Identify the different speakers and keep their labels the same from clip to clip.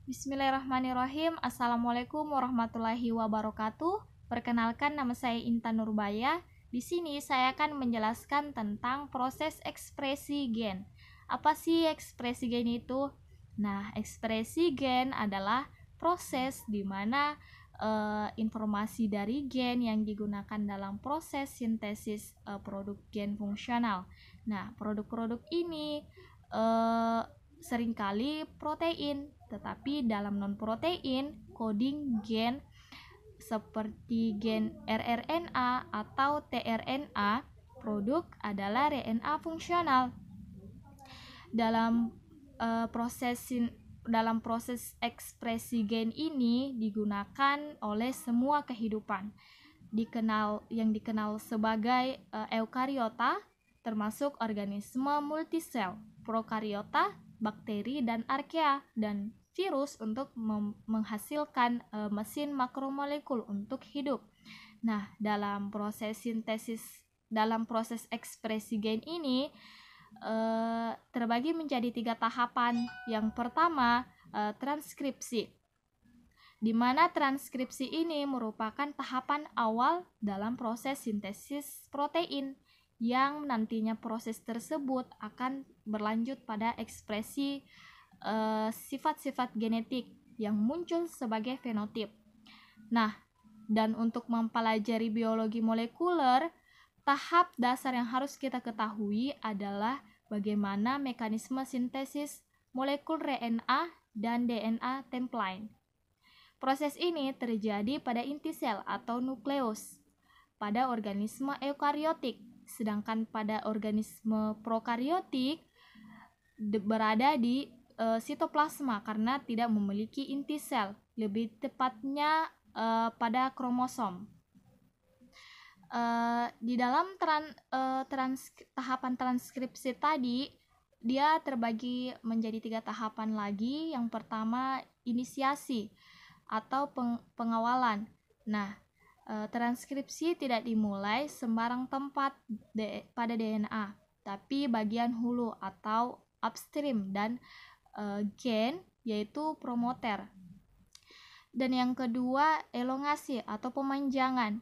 Speaker 1: Bismillahirrahmanirrahim. Assalamualaikum warahmatullahi wabarakatuh. Perkenalkan, nama saya Intan Nurbaya. Di sini saya akan menjelaskan tentang proses ekspresi gen. Apa sih ekspresi gen itu? Nah, ekspresi gen adalah proses di mana informasi dari gen yang digunakan dalam proses sintesis produk gen fungsional. Nah, produk-produk ini seringkali protein, tetapi dalam non-protein coding gen seperti gen rRNA atau tRNA, produk adalah RNA fungsional. Dalam proses ekspresi gen ini digunakan oleh semua kehidupan yang dikenal sebagai eukariota, termasuk organisme multisel, prokariota, bakteri dan archaea, dan virus untuk menghasilkan mesin makromolekul untuk hidup. Nah, dalam proses ekspresi gen ini terbagi menjadi 3 tahapan. Yang pertama, transkripsi, di mana transkripsi ini merupakan tahapan awal dalam proses sintesis protein, yang nantinya proses tersebut akan berlanjut pada ekspresi sifat-sifat genetik yang muncul sebagai fenotip. Nah, dan untuk mempelajari biologi molekuler, tahap dasar yang harus kita ketahui adalah bagaimana mekanisme sintesis molekul RNA dan DNA template. Proses ini terjadi pada inti sel atau nukleus pada organisme eukariotik, sedangkan pada organisme prokariotik berada di sitoplasma karena tidak memiliki inti sel, lebih tepatnya pada kromosom. Di dalam tahapan transkripsi tadi, dia terbagi menjadi 3 tahapan lagi. Yang pertama, inisiasi atau pengawalan. Nah, transkripsi tidak dimulai sembarang tempat pada DNA, tapi bagian hulu atau upstream dan gen, yaitu promoter. Dan yang kedua, elongasi atau pemanjangan.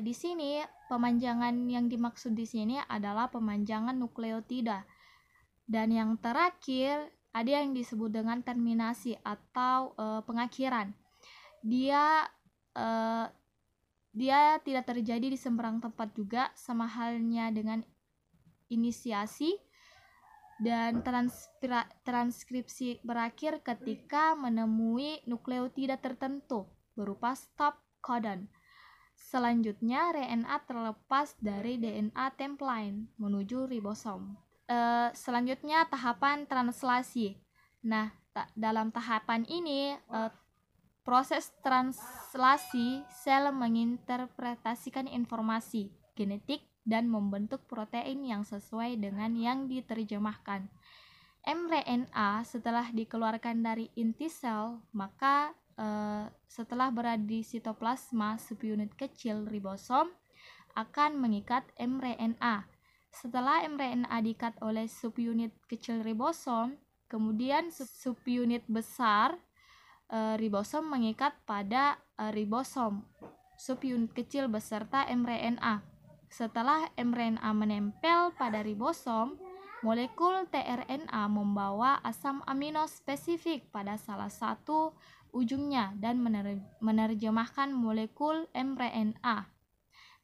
Speaker 1: Di sini pemanjangan yang dimaksud di sini adalah pemanjangan nukleotida. Dan yang terakhir ada yang disebut dengan terminasi atau pengakhiran. Dia tidak terjadi di sembarang tempat juga, sama halnya dengan inisiasi. Dan transkripsi berakhir ketika menemui nukleotida tertentu berupa stop codon. Selanjutnya, RNA terlepas dari DNA template menuju ribosom. Selanjutnya, tahapan translasi. Nah, dalam tahapan ini proses translasi sel menginterpretasikan informasi genetik dan membentuk protein yang sesuai dengan yang diterjemahkan. mRNA setelah dikeluarkan dari inti sel, maka setelah berada di sitoplasma, subunit kecil ribosom akan mengikat mRNA. Setelah mRNA diikat oleh subunit kecil ribosom, kemudian subunit besar ribosom mengikat pada ribosom subunit kecil beserta mRNA. Setelah mRNA menempel pada ribosom, molekul tRNA membawa asam amino spesifik pada salah satu ujungnya dan menerjemahkan molekul mRNA.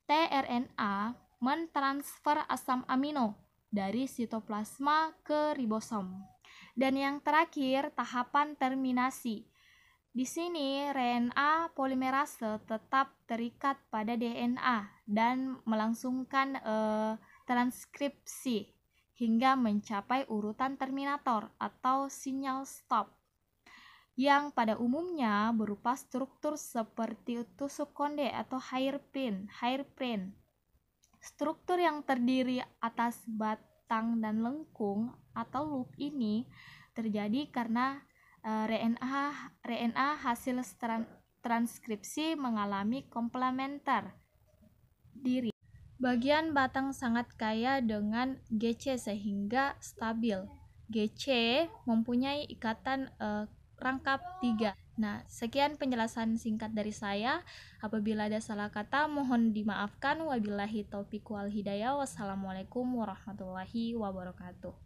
Speaker 1: tRNA mentransfer asam amino dari sitoplasma ke ribosom. Dan yang terakhir, tahapan terminasi. Di sini RNA polimerase tetap terikat pada DNA dan melangsungkan transkripsi hingga mencapai urutan terminator atau sinyal stop, yang pada umumnya berupa struktur seperti tusuk konde atau hairpin. Struktur yang terdiri atas batang dan lengkung atau loop ini terjadi karena RNA hasil transkripsi mengalami komplementer diri. Bagian batang sangat kaya dengan GC sehingga stabil. GC mempunyai ikatan rangkap 3. Nah, sekian penjelasan singkat dari saya. Apabila ada salah kata mohon dimaafkan. Wabillahi taufiq wal hidayah. Wassalamualaikum warahmatullahi wabarakatuh.